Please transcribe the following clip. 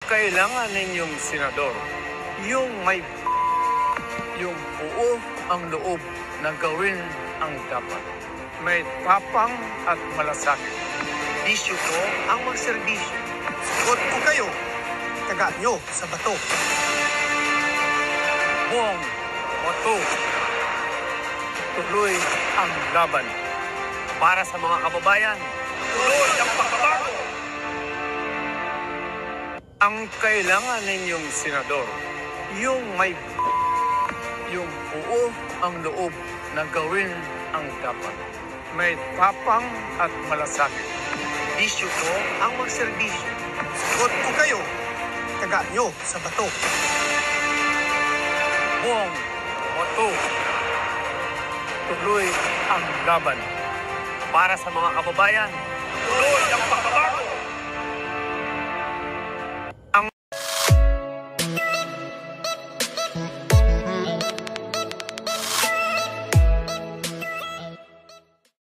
kailangan ninyong senador, yung may yung buo ang loob na gawin ang dapat. May tapang at malasakit. Bisyo ko ang magserbisyo. Sagot ko kayo. Tagaan nyo sa bato. Buong moto. Tuloy ang laban. Para sa mga kababayan, tuloy ang pagbabago. Ang kailangan ninyong senador, yung may yung buo ang loob na gawin ang dapat. May tapang at malasakit. Bisyo ko ang magserbisyo. Sagot ko kayo. Tagaan nyo sa bato. Buong moto. Tuloy ang laban. Para sa mga kababayan, tuloy ang pagbabago.